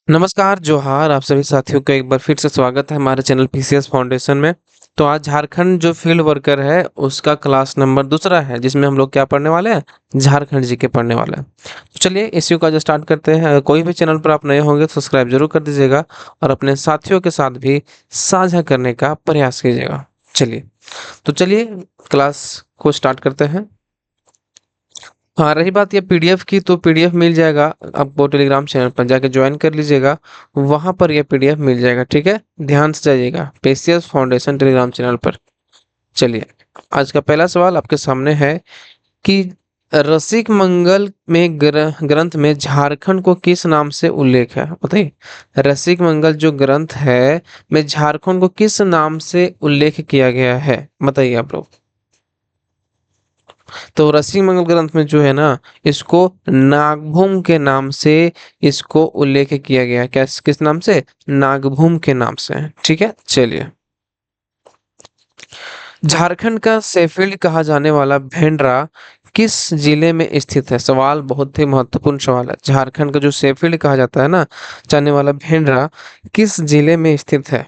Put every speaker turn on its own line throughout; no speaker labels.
नमस्कार, जोहार आप सभी साथियों का एक बार फिर से स्वागत है हमारे चैनल पीसीएस फाउंडेशन में। तो आज झारखंड जो फील्ड वर्कर है उसका क्लास नंबर दूसरा है जिसमें हम लोग क्या पढ़ने वाले हैं, झारखंड जीके पढ़ने वाले हैं। तो चलिए इसी को आज स्टार्ट करते हैं। अगर कोई भी चैनल पर आप नए होंगे तो सब्सक्राइब जरूर कर दीजिएगा और अपने साथियों के साथ भी साझा करने का प्रयास कीजिएगा। चलिए क्लास को स्टार्ट करते हैं। हाँ, रही बात ये पीडीएफ की, तो पीडीएफ मिल जाएगा आपको टेलीग्राम चैनल पर जाके ज्वाइन कर लीजिएगा। वहां पर ये पीडीएफ मिल जाएगा, ठीक है। ध्यान से जाइएगा पेशियस फाउंडेशन टेलीग्राम चैनल पर। चलिए, आज का पहला सवाल आपके सामने है कि रसिक मंगल में ग्रंथ में झारखंड को किस नाम से उल्लेख है, बताइए। रसिक मंगल जो ग्रंथ है में झारखंड को किस नाम से उल्लेख किया गया है, बताइए आप लोग। तो रसिक मंगल ग्रंथ में जो है ना, इसको नागभूम के नाम से इसको उल्लेख किया गया है। कैस किस नाम से? नागभूम के नाम से, ठीक है। चलिए, झारखंड का सेफील्ड कहा जाने वाला भेंडरा किस जिले में स्थित है? सवाल बहुत ही महत्वपूर्ण सवाल है। झारखंड का जो सेफील्ड कहा जाता है ना, जाने वाला भेंडरा किस जिले में स्थित है?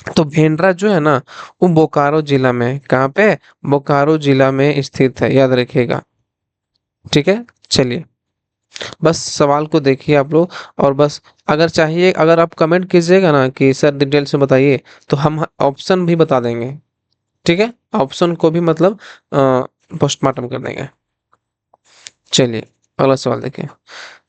तो भेंडरा जो है ना, वो बोकारो जिला में है। कहाँ पे? बोकारो जिला में स्थित है, याद रखिएगा, ठीक है। चलिए, बस सवाल को देखिए आप लोग। और बस अगर चाहिए, अगर आप कमेंट कीजिएगा ना कि सर डिटेल से बताइए, तो हम ऑप्शन भी बता देंगे, ठीक है। ऑप्शन को भी मतलब पोस्टमार्टम कर देंगे। चलिए, अगला सवाल देखिए।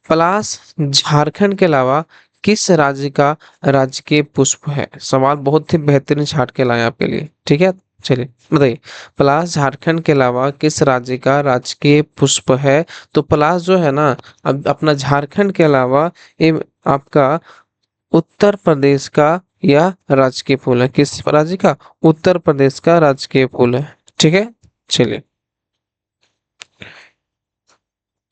पलाश झारखंड के अलावा किस राज्य का राजकीय पुष्प है? सवाल बहुत ही बेहतरीन छाट के लाए आपके लिए, ठीक है। चलिए बताइए, पलाश झारखंड के अलावा किस राज्य का राजकीय पुष्प है? तो पलाश जो है ना, अब अपना झारखंड के अलावा ये आपका उत्तर प्रदेश का यह राजकीय फूल है। किस राज्य का? उत्तर प्रदेश का राजकीय फूल है, ठीक है। चलिए,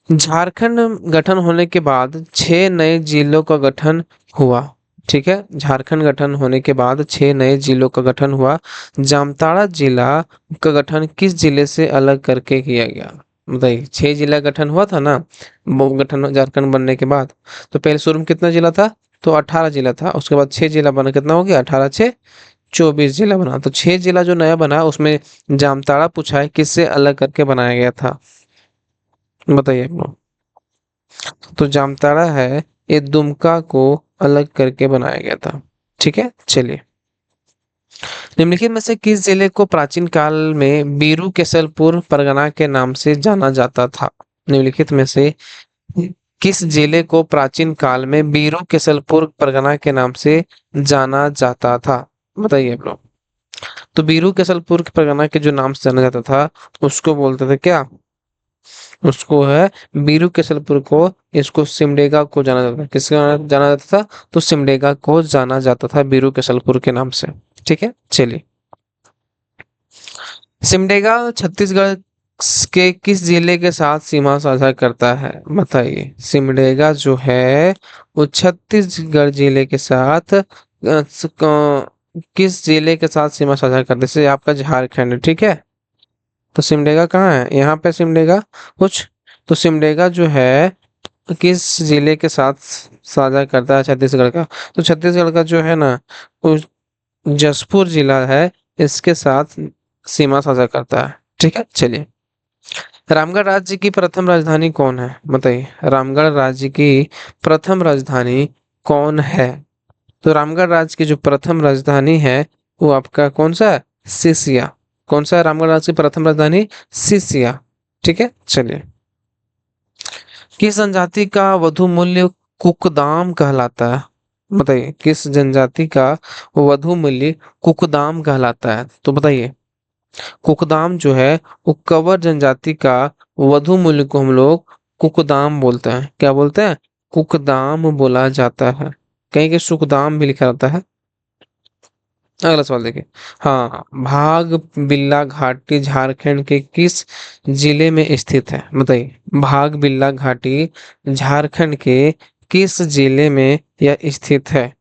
झारखंड गठन होने के बाद 6 नए जिलों का गठन हुआ, ठीक है। झारखंड गठन होने के बाद 6 नए जिलों का गठन हुआ। जामताड़ा जिला का गठन किस जिले से अलग करके किया गया? बताइए, 6 जिला गठन हुआ था ना, वो गठन झारखंड बनने के बाद। तो पहले शुरू में कितना जिला था? तो 18 जिला था। उसके बाद 6 जिला बना, कितना हो गया? 18 6 24 जिला बना। तो 6 जिला जो नया बना उसमें जामताड़ा पूछा है किससे अलग करके बनाया गया था, बताइए आप लोग। तो जामताड़ा है, ये दुमका को अलग करके बनाया गया था, ठीक है। चलिए, निम्नलिखित में से किस जिले को प्राचीन काल में बीरू केसलपुर परगना के नाम से जाना जाता था? निम्नलिखित में से किस जिले को प्राचीन काल में बीरू केसलपुर परगना के नाम से जाना जाता था, बताइए आप लोग। तो बीरू केसलपुर परगना के जो नाम से जाना जाता था उसको बोलते थे क्या? उसको है बीरू केसलपुर को, इसको सिमडेगा को जाना जाता था। किसके नाम जाना जाता था? तो सिमडेगा को जाना जाता था बीरू केसलपुर के नाम से, ठीक है। चलिए, सिमडेगा छत्तीसगढ़ के किस जिले के साथ सीमा साझा करता है, बताइए। सिमडेगा जो है वो छत्तीसगढ़ जिले के साथ किस जिले के साथ सीमा साझा करता है? जैसे आपका झारखंड, ठीक है। तो सिमडेगा कहाँ है? यहाँ पे सिमडेगा कुछ। तो सिमडेगा जो है किस जिले के साथ साझा करता है? छत्तीसगढ़ का। तो छत्तीसगढ़ का जो है ना, वो जसपुर जिला है, इसके साथ सीमा साझा करता है, ठीक है। चलिए, रामगढ़ राज्य की प्रथम राजधानी कौन है, बताइए। रामगढ़ राज्य की प्रथम राजधानी कौन है? तो रामगढ़ राज्य की जो प्रथम राजधानी है वो आपका कौन सा है? सिसिया। कौन सा है रामगढ़ राज्य की प्रथम राजधानी? सिसिया, ठीक है। चलिए, किस जनजाति का वधु मूल्य कुकदाम कहलाता है, बताइए। किस जनजाति का वधु मूल्य कुकदाम कहलाता है? तो बताइए, कुकदाम जो है वो कवर जनजाति का वधु मूल्य को हम लोग कुकदाम बोलते हैं। क्या बोलते हैं? कुकदाम बोला जाता है। कहीं के सुखदाम भी लिखा जाता है। अगला सवाल देखिए। हाँ, भाग बिल्ला घाटी झारखंड के किस जिले में स्थित है, बताइए। भाग बिल्ला घाटी झारखंड के किस जिले में यह स्थित है?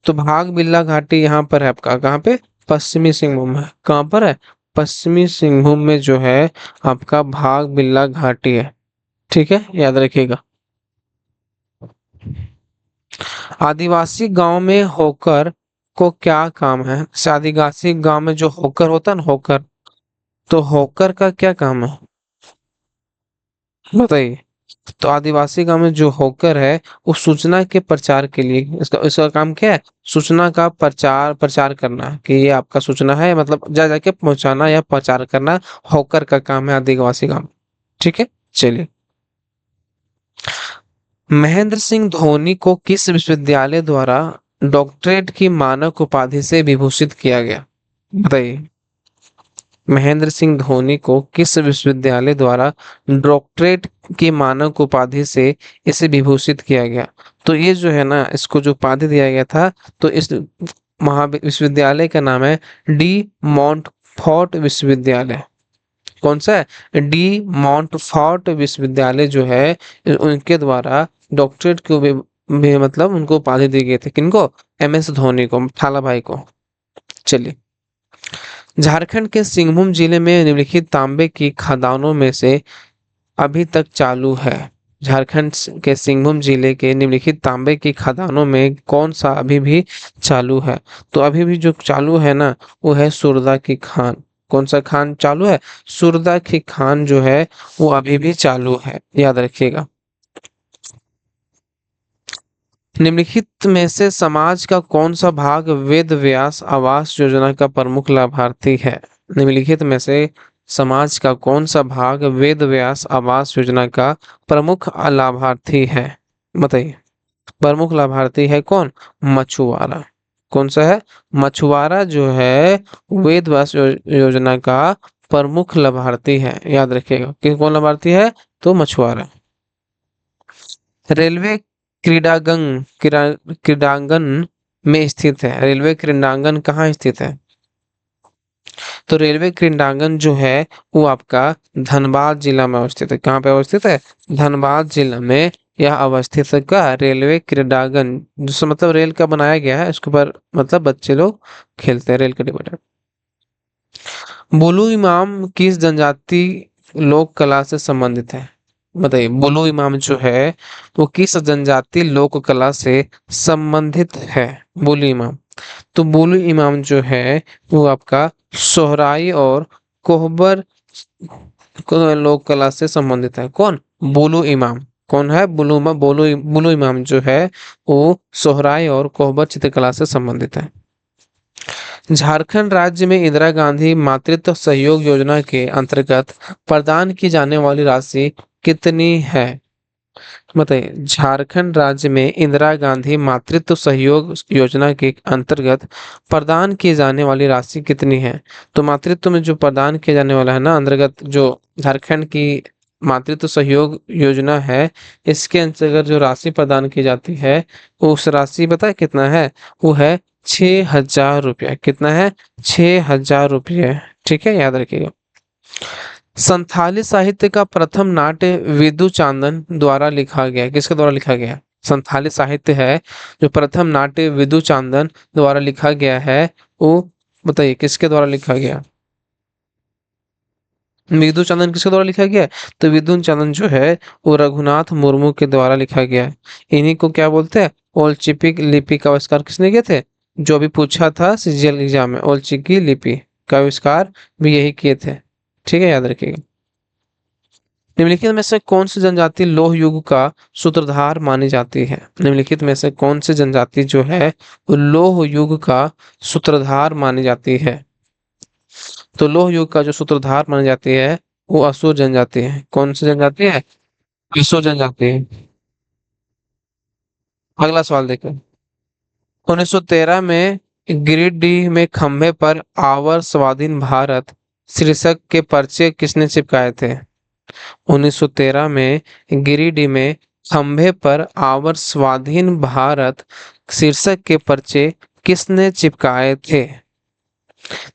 तो भाग बिल्ला घाटी यहाँ पर है आपका, कहाँ पे? पश्चिमी सिंहभूम है। कहाँ पर है? पश्चिमी सिंहभूम में जो है आपका भाग बिल्ला घाटी है, ठीक है, याद रखिएगा। आदिवासी गांव में होकर को क्या काम है? जैसे आदिवासी गांव में जो होकर होता है ना, होकर, तो होकर का क्या काम है बताइए। तो आदिवासी गांव में जो होकर है वो सूचना के प्रचार के लिए, इसका इसका काम क्या है? सूचना का प्रचार प्रचार करना, कि ये आपका सूचना है, मतलब जा जाके पहुंचाना या प्रचार करना, होकर का काम है आदिवासी गांव में। ठीक है, चलिए। महेंद्र सिंह धोनी को किस विश्वविद्यालय द्वारा डॉक्टरेट की मानक उपाधि से विभूषित किया गया? बताइए। महेंद्र सिंह धोनी को किस विश्वविद्यालय द्वारा डॉक्टरेट की मानक उपाधि से इसे विभूषित किया गया? तो ये जो है ना, इसको जो उपाधि दिया गया था, तो इस विश्वविद्यालय का नाम है डी मॉन्टफोर्ट विश्वविद्यालय। कौन सा है? डी मॉन्टफोर्ट विश्वविद्यालय जो है, उनके द्वारा डॉक्टरेट को भी मतलब उनको उपाधि दी गई थी। किनको? एम एस धोनी को, थाला भाई को। चलिए। झारखंड के सिंहभूम जिले में निम्नलिखित तांबे की खदानों में से अभी तक चालू है? झारखंड के सिंहभूम जिले के निम्नलिखित तांबे की खदानों में कौन सा अभी भी चालू है? तो अभी भी जो चालू है ना, वो है सुरदा की खान। कौन सा खान चालू है? सुरदा की खान जो है वो अभी भी चालू है, याद रखिएगा। निम्नलिखित में से समाज का कौन सा भाग वेद व्यास आवास योजना का प्रमुख लाभार्थी है? निम्नलिखित में से समाज का कौन सा भाग वेद व्यास आवास योजना का प्रमुख लाभार्थी है? बताइए। प्रमुख लाभार्थी है कौन? मछुआरा। कौन सा है? मछुआरा जो है वेद व्यास योजना का प्रमुख लाभार्थी है, याद रखिएगा। कि कौन लाभार्थी है? तो मछुआरा। रेलवे क्रीडांगन में स्थित है। रेलवे क्रीडांगन कहाँ स्थित है? तो रेलवे क्रीडांगन जो है वो आपका धनबाद जिला में अवस्थित है। कहाँ पे अवस्थित है? धनबाद जिला में यह अवस्थित है। का रेलवे क्रीडांगन, जिससे मतलब रेल का बनाया गया है, इसके ऊपर मतलब बच्चे लोग खेलते हैं, रेल का डिब्बा। बुलु इमाम किस जनजाति लोक कला से संबंधित है? बताइए। बुलु इमाम जो है वो किस जनजाति लोक कला से संबंधित है? बुलु इमाम। तो बुलु इमाम जो है वो आपका सोहराई और कोहबर लोक कला से संबंधित है। कौन? बुलु इमाम। कौन है? बुलु इमाम जो है वो सोहराई और कोहबर चित्रकला से संबंधित है। झारखंड राज्य में इंदिरा गांधी मातृत्व सहयोग योजना के अंतर्गत प्रदान की जाने वाली राशि कितनी है? बताइए। झारखंड राज्य में इंदिरा गांधी मातृत्व सहयोग योजना के अंतर्गत प्रदान की जाने वाली राशि कितनी है? तो मातृत्व में जो प्रदान किया जाने वाला है ना अंतर्गत, जो झारखंड की मातृत्व सहयोग योजना है, इसके अंतर्गत जो राशि प्रदान की जाती है, उस राशि पता है कितना है? वो है 6,000 रुपया। कितना है? 6,000 रुपये। ठीक है, याद रखिएगा। संथाली साहित्य का प्रथम नाट्य विदु चांदन द्वारा लिखा गया। किसके द्वारा लिखा गया? संथाली साहित्य है जो प्रथम नाट्य विदु चांदन द्वारा लिखा गया है, वो बताइए किसके द्वारा लिखा गया? विदु चांदन किसके द्वारा लिखा गया? तो विदु चांदन जो है वो रघुनाथ मुर्मू के द्वारा लिखा गया है। इन्हीं को क्या बोलते हैं? ओल चिकी लिपि का आविष्कार किसने किए थे? जो भी पूछा था सीजीएल एग्जाम में, ओल चिकी लिपि का आविष्कार भी यही किए थे। ठीक है, याद रखिएगा। निम्नलिखित में से कौन सी जनजाति लौह युग का सूत्रधार मानी जाती है? निम्नलिखित में से कौन सी जनजाति जो है वो लौह युग का सूत्रधार मानी जाती है? तो लौह युग का जो सूत्रधार मानी जाती है वो असुर जनजाति है। कौन सी जनजाति है? असुर जनजाति है। अगला सवाल देखो। 1913 में गिरिडीह में खंभे पर आवर स्वाधीन भारत शीर्षक के पर्चे किसने चिपकाए थे? 1913 में गिरिडीह में खंभे पर आवर स्वाधीन भारत शीर्षक के पर्चे किसने चिपकाए थे?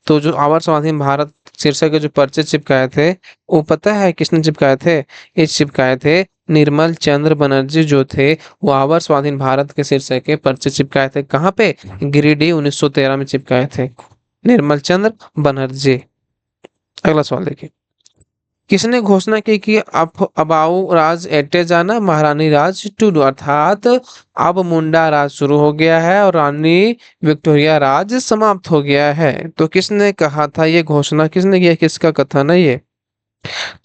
तो जो आवर स्वाधीन भारत शीर्षक के जो पर्चे चिपकाए थे, वो पता है किसने चिपकाए थे? ये चिपकाए थे निर्मल चंद्र बनर्जी जो थे, वो आवर स्वाधीन भारत के शीर्षक के पर्चे चिपकाए थे। कहाँ पे? गिरिडीह 1913 में चिपकाए थे, निर्मल चंद्र बनर्जी। अगला सवाल देखिए। किसने घोषणा की कि अब आओ राज एटे जाना महारानी राज टू डू, अर्थात अब मुंडा राज शुरू हो गया है और रानी विक्टोरिया राज समाप्त हो गया है। तो किसने कहा था, ये घोषणा किसने किया, किसका कथन है ये?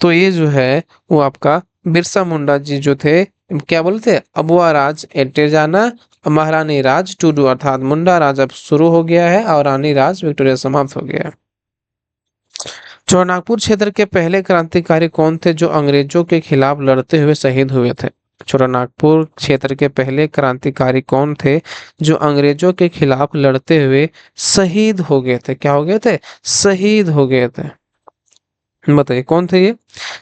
तो ये जो है वो आपका बिरसा मुंडा जी जो थे, क्या बोलते, अबुआ राज एटे जाना महारानी राज टू डू, अर्थात मुंडा राज अब शुरू हो गया है और रानी राज विक्टोरिया समाप्त हो गया है। चौनागपुर क्षेत्र के पहले क्रांतिकारी कौन थे जो अंग्रेजों के खिलाफ लड़ते हुए शहीद हुए थे? चौनागपुर क्षेत्र के पहले क्रांतिकारी कौन थे जो अंग्रेजों के खिलाफ लड़ते हुए शहीद हो गए थे? क्या हो गए थे? शहीद हो गए थे। बताइए कौन थे ये?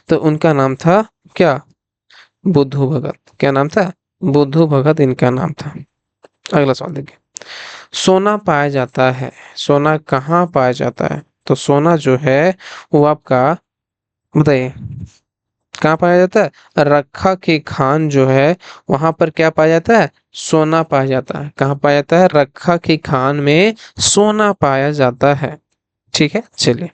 तो उनका नाम था क्या? बुद्धू भगत। क्या नाम था? बुद्धू भगत इनका नाम था। अगला सवाल देखिए, सोना पाया जाता है, सोना कहाँ पाया जाता है? तो सोना जो है वो आपका, बताइए कहाँ पाया जाता है? रखा की खान जो है वहां पर क्या पाया जाता है? सोना पाया जाता है। कहाँ पाया जाता है? रखा की खान में सोना पाया जाता है। ठीक है, चलिए।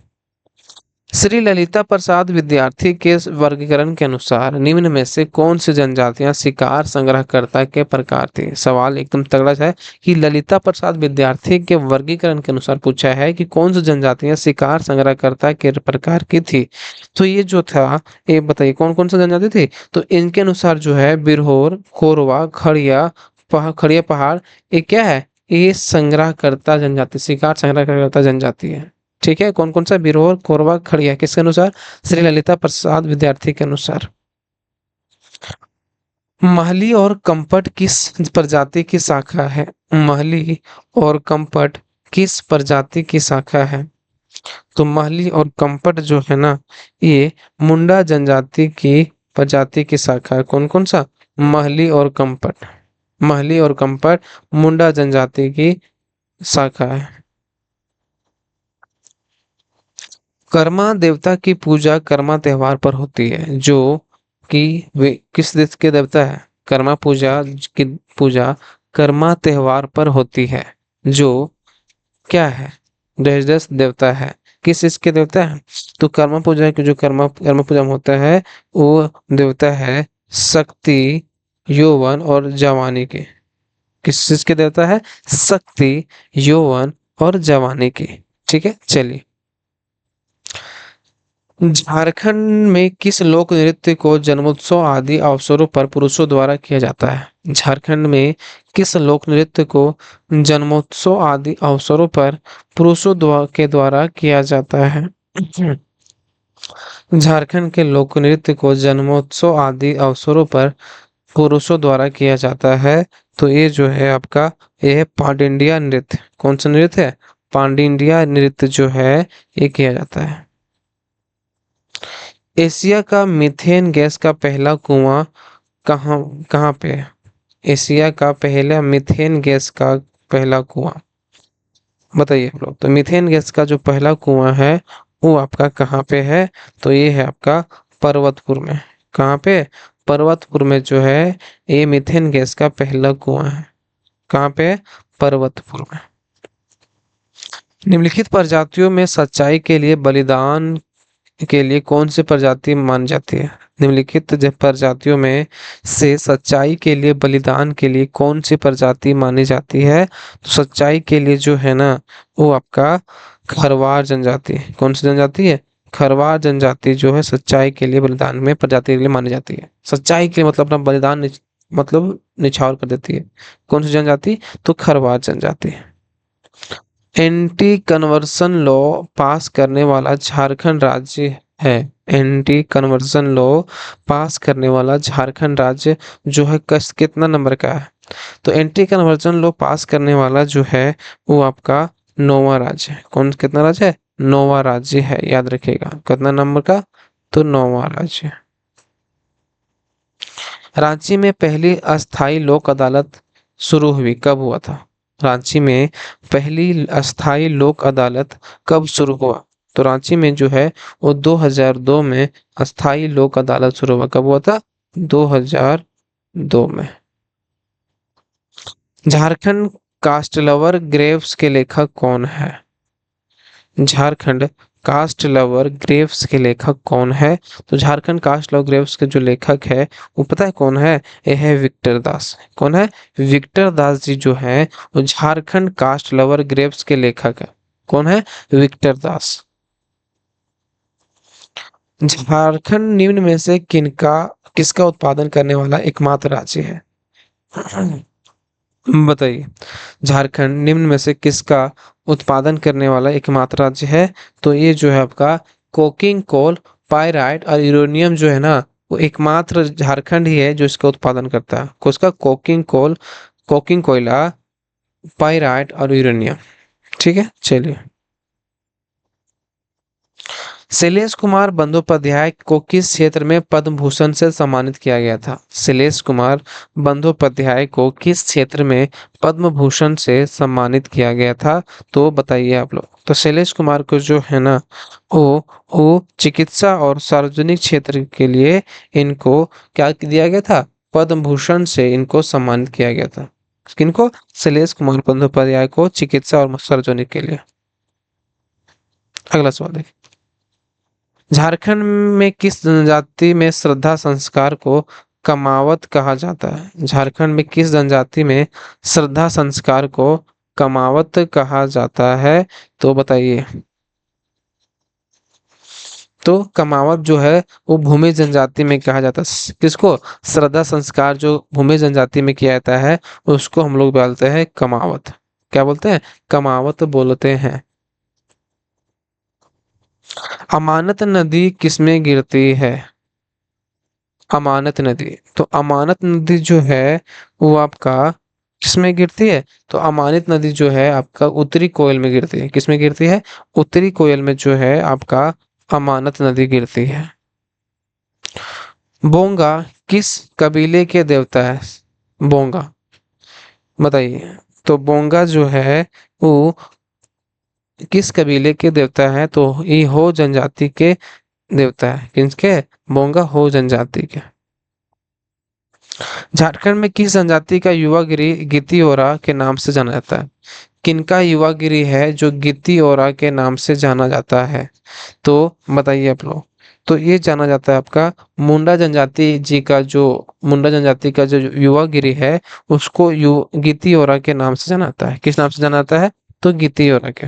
श्री ललिता प्रसाद विद्यार्थी के वर्गीकरण के अनुसार निम्न में से कौन सी जनजातियां शिकार संग्रहकर्ता के प्रकार थी? सवाल एकदम तगड़ा है कि ललिता प्रसाद विद्यार्थी के वर्गीकरण के अनुसार पूछा है कि कौन सी जनजातियां शिकार संग्रहकर्ता के प्रकार की थी। तो ये जो था, ये बताइए कौन कौन सा जनजाति थी? तो इनके अनुसार जो है बिरहोर, कोरवा, खड़िया पहाड़, ये क्या है? ये संग्रहकर्ता जनजाति, शिकार संग्रहकर्ता जनजाति है। ठीक है, कौन कौन सा? बिरहोर, कोरवा, खड़िया, किसके अनुसार? श्री ललिता प्रसाद विद्यार्थी के अनुसार। महली और कंपट किस प्रजाति की शाखा है? महली और कंपट किस प्रजाति की शाखा है? तो महली और कंपट जो है ना, ये मुंडा जनजाति की प्रजाति की शाखा है। कौन कौन सा? महली और कंपट। महली और कंपट मुंडा जनजाति की शाखा है। कर्मा देवता की पूजा कर्मा त्योहार पर होती है, जो कि वे किस देश के देवता है? कर्मा पूजा की पूजा कर्मा त्योहार पर होती है, जो क्या है? देश देश देवता है। किस इसके देवता है? तो कर्मा पूजा की जो कर्मा कर्मा पूजा में होता है वो देवता है शक्ति, यौवन और जवानी के। किस चीज के देवता है? शक्ति, यौवन और जवानी के। ठीक है, चलिए। झारखंड में किस लोक नृत्य को जन्मोत्सव आदि अवसरों पर पुरुषों द्वारा किया जाता है? झारखंड में किस लोक नृत्य को जन्मोत्सव आदि अवसरों पर पुरुषों के द्वारा किया जाता है? झारखंड के लोक नृत्य को जन्मोत्सव आदि अवसरों पर पुरुषों द्वारा किया जाता है। तो ये जो है आपका, ये है पांडिंडिया नृत्य। कौन सा नृत्य है? पांडिंडिया नृत्य जो है ये किया जाता है। एशिया का मीथेन गैस का पहला कुआं कहाँ कहाँ पे है? एशिया का पहला मीथेन गैस का पहला कुआं, बताइए आप लोग। तो मीथेन गैस का जो पहला कुआं है वो आपका कहाँ पे है? तो ये है आपका पर्वतपुर में। कहाँ पे? पर्वतपुर में जो है ये मीथेन गैस का पहला कुआं है। कहाँ पे? पर्वतपुर में। निम्नलिखित प्रजातियों में सच्चाई के लिए बलिदान के लिए कौन सी प्रजाति मानी जाती है? निम्नलिखित प्रजातियों में से सच्चाई के लिए बलिदान के लिए कौन सी प्रजाति मानी जाती है? तो सच्चाई के लिए जो है ना वो आपका खरवार जनजाति है। कौन सी जनजाति है? खरवार जनजाति जो है सच्चाई के लिए बलिदान में प्रजाति के लिए मानी जाती है। सच्चाई के लिए मतलब अपना बलिदान मतलब निछावर कर देती है। कौन सी जनजाति? तो खरवार जनजाति। एंटी कन्वर्सन लॉ पास करने वाला झारखंड राज्य है। एंटी कन्वर्सन लॉ पास करने वाला झारखंड राज्य जो है कस कितना नंबर का है? तो एंटी कन्वर्सन लॉ पास करने वाला जो है वो आपका 9वां राज्य है। कौन कितना राज्य है? 9वां राज्य है, याद रखिएगा। कितना नंबर का? तो 9वां राज्य। रांची में पहली अस्थाई लोक अदालत शुरू हुई कब हुआ था? रांची में पहली अस्थाई लोक अदालत कब शुरू हुआ? तो रांची में जो है वो 2002 में अस्थाई लोक अदालत शुरू हुआ। कब हुआ था? 2002 में। झारखंड कास्ट लवर ग्रेव्स के लेखक कौन है? झारखंड कास्ट लवर ग्रेव्स के लेखक कौन है? तो झारखंड कास्ट लवर ग्रेव्स के जो लेखक है वो पता है कौन है? ये है विक्टर दास। कौन है? विक्टर दास जी जो है वो झारखंड कास्ट लवर ग्रेव्स के लेखक है। कौन है? विक्टर दास। झारखंड निम्न में से किसका उत्पादन करने वाला एकमात्र राज्य है? बताइए। झारखंड निम्न में से किसका उत्पादन करने वाला एकमात्र राज्य है? तो ये जो है आपका कोकिंग कोल, पाइराइट और यूरेनियम जो है ना, वो एकमात्र झारखंड ही है जो इसका उत्पादन करता है। किसका? कोकिंग कोल, कोकिंग कोयला, पाइराइट और यूरेनियम। ठीक है, चलिए। शैलेश कुमार बंदोपाध्याय को किस क्षेत्र में पद्म भूषण से सम्मानित किया गया था? शैलेश कुमार बंदोपाध्याय को किस क्षेत्र में पद्म भूषण से सम्मानित किया गया था? तो बताइए आप लोग। तो शैलेश कुमार को जो है ना, वो चिकित्सा और सार्वजनिक क्षेत्र के लिए इनको क्या दिया गया था? पद्म भूषण से इनको सम्मानित किया गया था। किनको? शैलेश कुमार बंदोपाध्याय को चिकित्सा और सार्वजनिक के लिए। अगला सवाल देखिए। झारखंड में किस जनजाति में श्रद्धा संस्कार को कमावत कहा जाता है? झारखंड में किस जनजाति में श्रद्धा संस्कार को कमावत कहा जाता है? तो बताइए। तो कमावत जो है वो भूमि जनजाति में कहा जाता है। किसको? श्रद्धा संस्कार जो भूमि जनजाति में किया जाता है उसको हम लोग बोलते हैं कमावत। क्या बोलते हैं? कमावत बोलते हैं। अमानत नदी किसमें गिरती है? अमानत नदी। तो अमानत नदी जो है वो आपका किसमें गिरती है? तो अमानत नदी जो है आपका उत्तरी कोयल में गिरती है। किसमें गिरती है? उत्तरी कोयल में जो है आपका अमानत नदी गिरती है। बोंगा किस कबीले के देवता है? बोंगा, बताइए। तो बोंगा जो है वो किस कबीले के देवता है? तो ये हो जनजाति के देवता है। किसके? बोंगा हो जनजाति के। झारखंड में किस जनजाति का युवा गिरी गितिओरा के नाम से जाना जाता है? किनका युवा गिरी है जो गितिओरा के नाम से जाना जाता है? तो बताइए आप लोग। तो ये जाना जाता है आपका मुंडा जनजाति जी का, जो मुंडा जनजाति का जो युवा गिरी है उसको गितिओरा के नाम से जाना जाता है। किस नाम से जाना जाता है? तो गितिओरा के।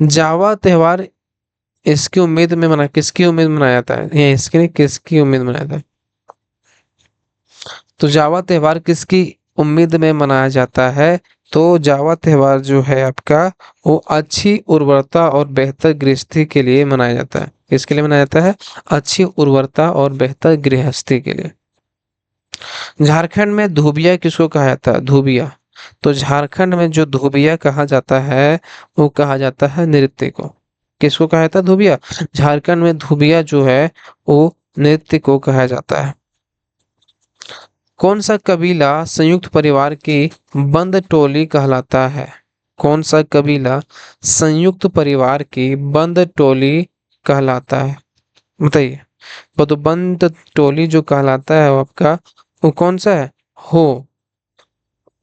जावा त्योहार किसकी उम्मीद में मनाया जाता है? ये इसकी नहीं, किसकी उम्मीद में मनाया जाता है? तो जावा त्योहार किसकी उम्मीद में मनाया जाता है? तो जावा त्योहार जो है आपका वो अच्छी उर्वरता और बेहतर गृहस्थी के लिए मनाया जाता है। किसके लिए मनाया जाता है? अच्छी उर्वरता और बेहतर गृहस्थी के लिए। झारखंड में धोबिया किसको कहा जाता है? धोबिया। तो झारखंड में जो धोबिया कहा जाता है वो कहा जाता है नृत्य को। किसको कहा जाता है? धोबिया। झारखंड में धोबिया जो है वो नृत्य को कहा जाता है। कौन सा कबीला संयुक्त परिवार की बंद टोली कहलाता है? कौन सा कबीला संयुक्त परिवार की बंद टोली कहलाता है? बताइए। वो तो बंद टोली जो कहलाता है वो आपका वो कौन सा है? हो,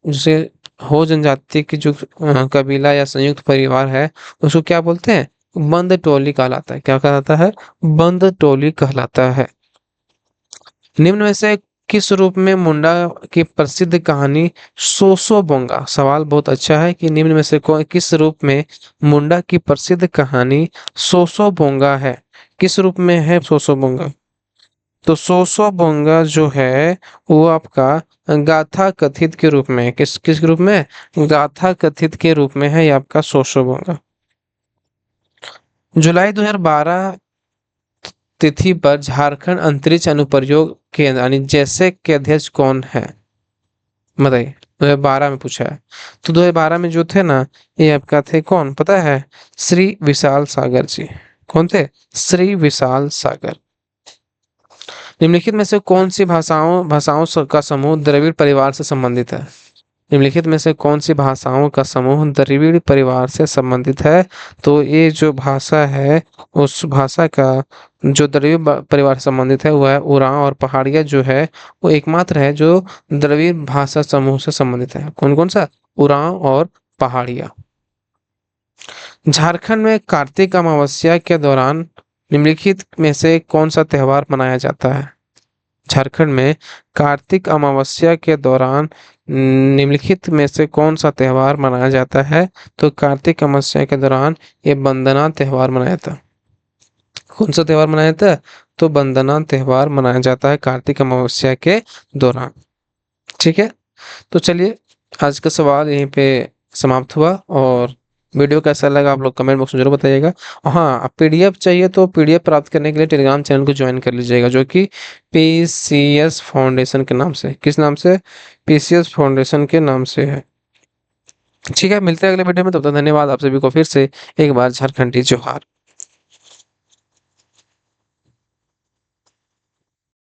जिसे हो जनजाति की जो कबीला या संयुक्त परिवार है उसको क्या बोलते हैं? बंद टोली कहलाता है। क्या कहलाता है? बंद टोली कहलाता है। निम्न में से किस रूप में मुंडा की प्रसिद्ध कहानी सोसो बोंगा? सवाल बहुत अच्छा है कि निम्न में से किस रूप में मुंडा की प्रसिद्ध कहानी सोसो बोंगा है? किस रूप में है सोसो बोंगा? तो सोसो बोंगा जो है वो आपका गाथा कथित के रूप में है। किस किस रूप में? गाथा कथित के रूप में है ये आपका सोसो बोंगा। जुलाई 2012 तिथि पर झारखंड अंतरिक्ष अनुप्रयोग केंद्र यानी जैसे के अध्यक्ष कौन है? बताइए। 2012 में पूछा है। तो 2012 में जो थे ना ये आपका थे कौन पता है? श्री विशाल सागर जी। कौन थे? श्री विशाल सागर। निम्नलिखित में से कौन सी भाषाओं का समूह द्रविड़ परिवार से संबंधित है? निम्नलिखित में से कौन सी भाषाओं का समूह द्रविड़ परिवार से संबंधित है? तो ये जो भाषा है उस भाषा का जो द्रविड़ परिवार से संबंधित है वह है उरांव और पहाड़िया जो है वो एकमात्र है जो द्रविड़ भाषा समूह से संबंधित है। कौन कौन सा? उरांव और पहाड़िया। झारखंड में कार्तिक अमावस्या के दौरान निम्नलिखित में से कौन सा त्योहार मनाया जाता है? झारखंड में कार्तिक अमावस्या के दौरान निम्नलिखित में से कौन सा त्योहार मनाया जाता है? तो कार्तिक अमावस्या के दौरान ये बंदना त्योहार मनाया जाता है। कौन सा त्योहार मनाया जाता है? तो बंदना त्योहार मनाया जाता है कार्तिक अमावस्या के दौरान। ठीक है, तो चलिए आज का सवाल यहीं पे समाप्त हुआ। और वीडियो कैसा लगा आप लोग कमेंट बॉक्स में जरूर बताइएगा। और हाँ, पीडीएफ चाहिए तो पीडीएफ प्राप्त करने के लिए टेलीग्राम चैनल को ज्वाइन कर लीजिएगा, जो कि पीसीएस फाउंडेशन के नाम से, किस नाम से? पीसीएस फाउंडेशन के नाम से है। ठीक है, मिलते हैं अगले वीडियो में, तब तक धन्यवाद। आप सभी को फिर से एक बार झारखंडी जोहार।